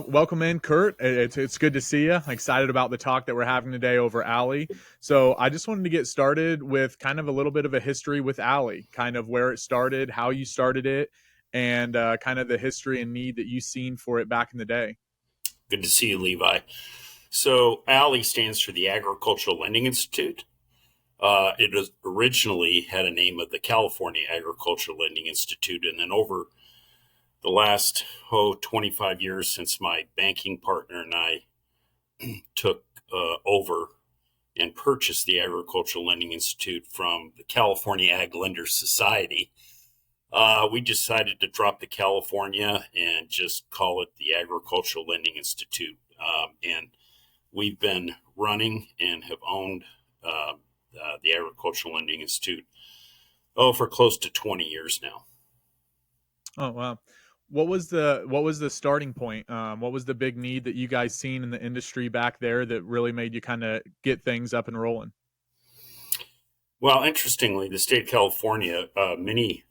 welcome in, Curt. It's good to see you. Excited about the talk that we're having today over Alley. So I just wanted to get started with kind of a little bit of a history with Alley, kind of where it started, how you started it, and kind of the history and need that you've seen for it back in the day. Good to see you, Levi. So ALLI stands for the Agricultural Lending Institute. It was originally had a name of the California Agricultural Lending Institute, and then over the last 25 years since my banking partner and I took over and purchased the Agricultural Lending Institute from the California Ag Lenders Society, we decided to drop the California and just call it the Agricultural Lending Institute. And we've been running and have owned the Agricultural Lending Institute for close to 20 years now. Oh wow. What was the starting point? What was the big need that you guys seen in the industry back there that really made you kind of get things up and rolling? Well, interestingly, the state of California, many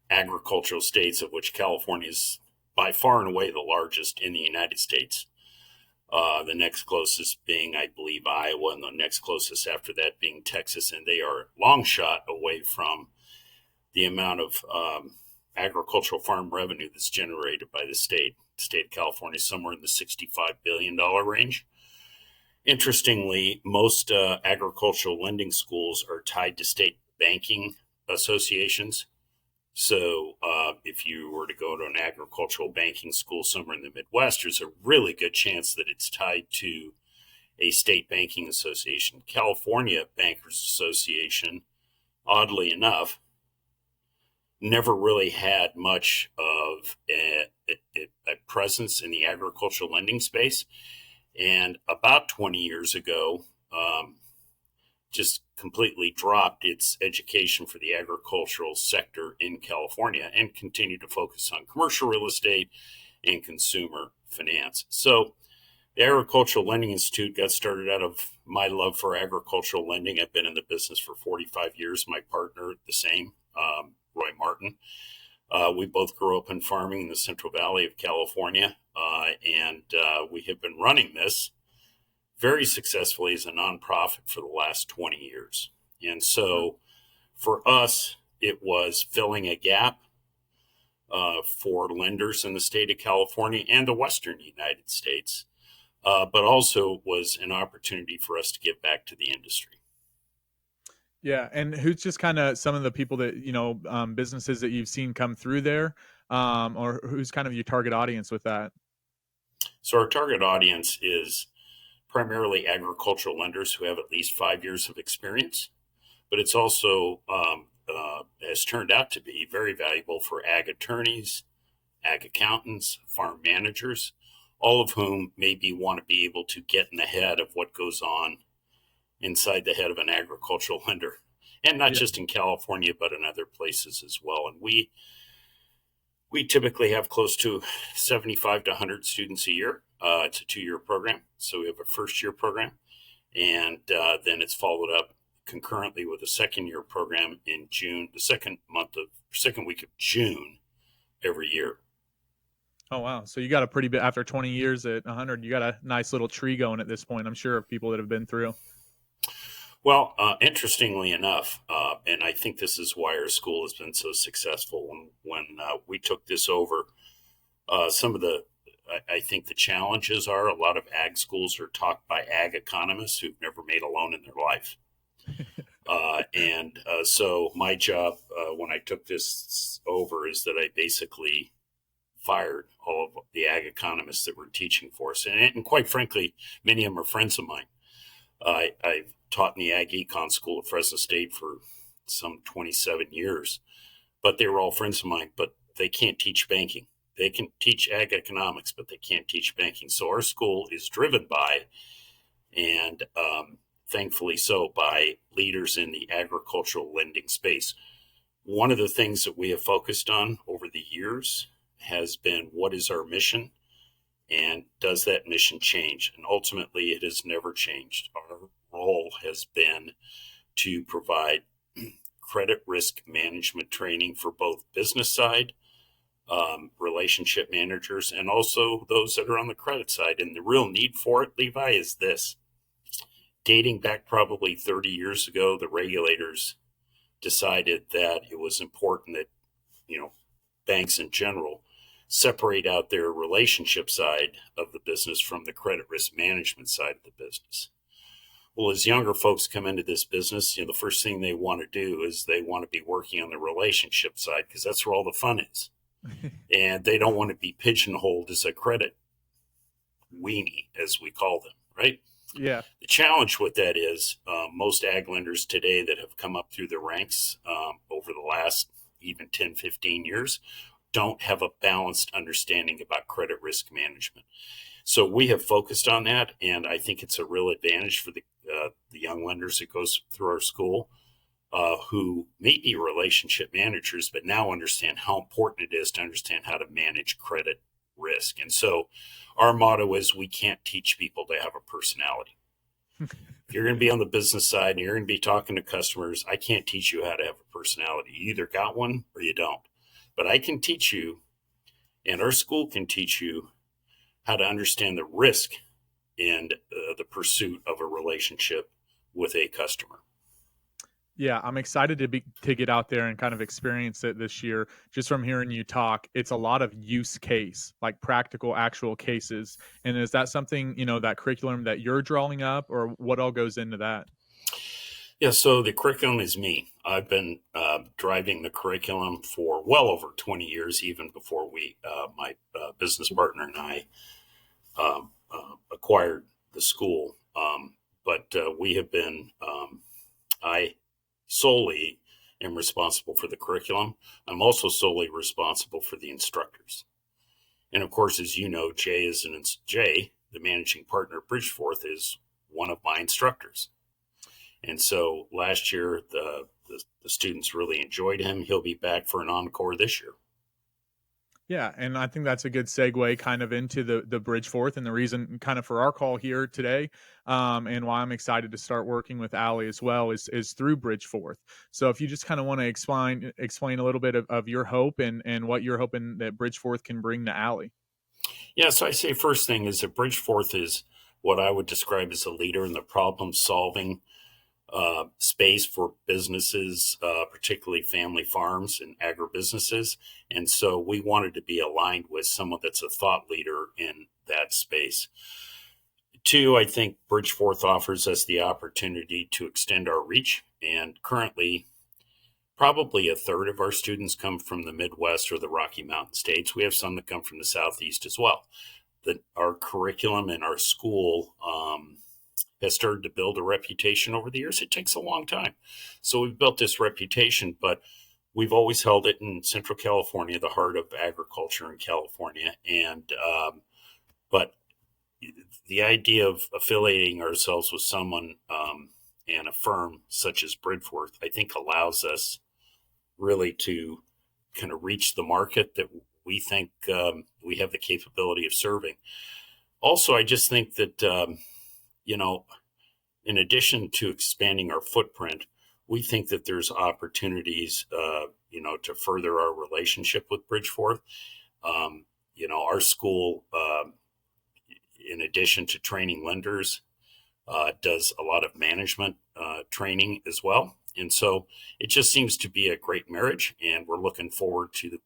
agricultural states, of which California is by far and away the largest in the United States. The next closest being, I believe, Iowa, and the next closest after that being Texas. And they are long shot away from the amount of agricultural farm revenue that's generated by the state. The state of California is somewhere in the $65 billion range. Interestingly, most agricultural lending schools are tied to state banking associations. So if you were to go to an agricultural banking school somewhere in the Midwest, there's a really good chance that it's tied to a state banking association. California Bankers Association, oddly enough, never really had much of a presence in the agricultural lending space. And about 20 years ago, just completely dropped its education for the agricultural sector in California and continued to focus on commercial real estate and consumer finance. So the Agricultural Lending Institute got started out of my love for agricultural lending. I've been in the business for 45 years. My partner, the same, Roy Martin. We both grew up in farming in the Central Valley of California, and we have been running this very successfully as a nonprofit for the last 20 years. And so for us, it was filling a gap for lenders in the state of California and the Western United States, but also was an opportunity for us to give back to the industry. Yeah, and who's just kind of some of the people that businesses that you've seen come through there, or who's kind of your target audience with that? So our target audience is primarily agricultural lenders who have at least 5 years of experience, but it's also has turned out to be very valuable for ag attorneys, ag accountants, farm managers, all of whom maybe want to be able to get in the head of what goes on inside the head of an agricultural lender, and not just in California, but in other places as well. And we typically have close to 75 to 100 students a year. It's a 2-year program. So we have a first-year program, and then it's followed up concurrently with a second-year program in June, the second week of June every year. Oh wow! So you got a pretty bit after 20 years at 100. You got a nice little tree going at this point. I'm sure of people that have been through. Well, interestingly enough, and I think this is why our school has been so successful. When we took this over, I think the challenges are a lot of ag schools are taught by ag economists who've never made a loan in their life. So my job when I took this over is that I basically fired all of the ag economists that were teaching for us. And quite frankly, many of them are friends of mine. I've taught in the Ag Econ School at Fresno State for some 27 years, but they were all friends of mine, but they can't teach banking. They can teach ag economics, but they can't teach banking. So our school is driven by, and thankfully so, by leaders in the agricultural lending space. One of the things that we have focused on over the years has been, what is our mission? And does that mission change? And ultimately, it has never changed. Our role has been to provide credit risk management training for both business side, relationship managers, and also those that are on the credit side. And the real need for it, Levi, is this. Dating back probably 30 years ago, the regulators decided that it was important that, banks in general separate out their relationship side of the business from the credit risk management side of the business. Well, as younger folks come into this business, the first thing they want to do is they want to be working on the relationship side because that's where all the fun is. And they don't want to be pigeonholed as a credit weenie, as we call them, right? Yeah. The challenge with that is most ag lenders today that have come up through the ranks over the last even 10, 15 years don't have a balanced understanding about credit risk management. So we have focused on that, and I think it's a real advantage for the young lenders that goes through our school who may be relationship managers, but now understand how important it is to understand how to manage credit risk. And so our motto is we can't teach people to have a personality. If you're going to be on the business side and you're going to be talking to customers, I can't teach you how to have a personality. You either got one or you don't. But I can teach you, and our school can teach you, how to understand the risk and the pursuit of a relationship with a customer. Yeah, I'm excited to get out there and kind of experience it this year. Just from hearing you talk, it's a lot of use case, like practical, actual cases. And is that something, that curriculum that you're drawing up, or what all goes into that? Yeah, so the curriculum is me. I've been driving the curriculum for well over 20 years, even before my business partner and I acquired the school. But we have been, I solely am responsible for the curriculum. I'm also solely responsible for the instructors. And of course, as you know, Jay, the managing partner of Bridgeforth, is one of my instructors. And so last year, the students really enjoyed him. He'll be back for an encore this year. Yeah, and I think that's a good segue kind of into the Bridgeforth and the reason kind of for our call here today, and why I'm excited to start working with Allie as well is through Bridgeforth. So if you just kind of want to explain a little bit of your hope and what you're hoping that Bridgeforth can bring to Allie. Yeah, so I say first thing is that Bridgeforth is what I would describe as a leader in the problem solving space for businesses, particularly family farms and agribusinesses. And so we wanted to be aligned with someone that's a thought leader in that space. Two, I think Bridgeforth offers us the opportunity to extend our reach. And currently, probably a third of our students come from the Midwest or the Rocky Mountain states. We have some that come from the Southeast as well. Our curriculum and our school has started to build a reputation over the years. It takes a long time. So we've built this reputation, but we've always held it in Central California, the heart of agriculture in California. And but the idea of affiliating ourselves with someone and a firm such as Bridgeforth, I think allows us really to kind of reach the market that we think we have the capability of serving. Also, I just think that in addition to expanding our footprint, we think that there's opportunities, to further our relationship with Bridgeforth. Our school, in addition to training lenders, does a lot of management training as well. And so it just seems to be a great marriage, and we're looking forward to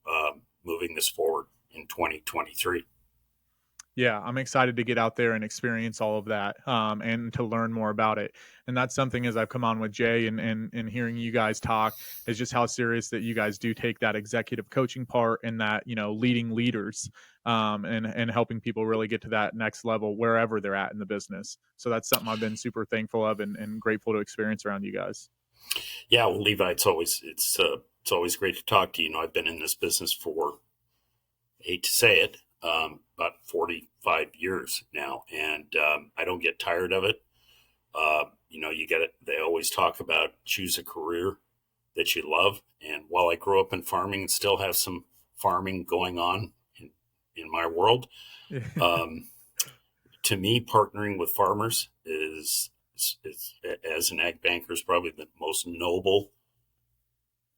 moving this forward in 2023. Yeah, I'm excited to get out there and experience all of that, and to learn more about it. And that's something as I've come on with Jay and hearing you guys talk is just how serious that you guys do take that executive coaching part and that, leading leaders, and helping people really get to that next level wherever they're at in the business. So that's something I've been super thankful of and grateful to experience around you guys. Yeah, well, Levi, it's always great to talk to you. I've been in this business for, I hate to say it, about 45 years now, and I don't get tired of it. You get it. They always talk about choose a career that you love. And while I grew up in farming and still have some farming going on in my world, to me, partnering with farmers is as an ag banker, is probably the most noble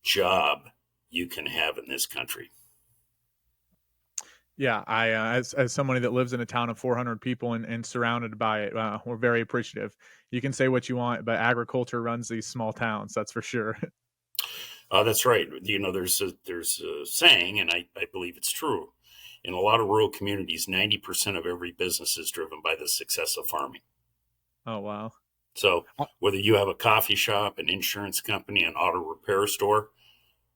job you can have in this country. Yeah, as somebody that lives in a town of 400 people and surrounded by it, we're very appreciative. You can say what you want, but agriculture runs these small towns. That's for sure. That's right. There's a saying, and I believe it's true. In a lot of rural communities, 90% of every business is driven by the success of farming. Oh wow. So Uh, whether you have a coffee shop, an insurance company, an auto repair store,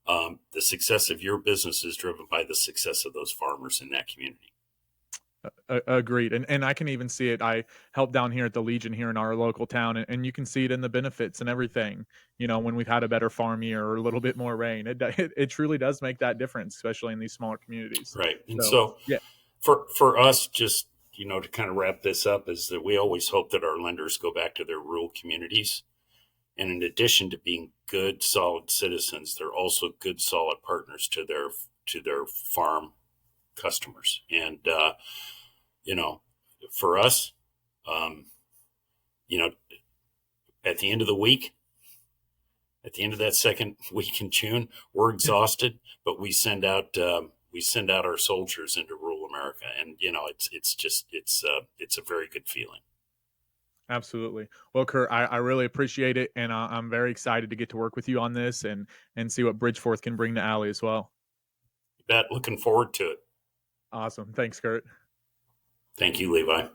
the success of your business is driven by the success of those farmers in that community. Agreed, and I can even see it. I help down here at the Legion here in our local town, and you can see it in the benefits and everything. You know, when we've had a better farm year or a little bit more rain, it truly does make that difference, especially in these smaller communities. Right. And So so yeah, for us, just, to kind of wrap this up, is that we always hope that our lenders go back to their rural communities. And in addition to being good, solid citizens, they're also good, solid partners to their farm customers. And you know, for us, um, you know, at the end of the week, at the end of that second week in June, we're exhausted, but we send out our soldiers into rural America, and it's a very good feeling. absolutely. Well, Kurt, I really appreciate it, and I'm very excited to get to work with you on this and see what Bridgeforth can bring to Alley as well. Bet looking forward to it. Awesome. Thanks, Kurt. Thank you, Levi.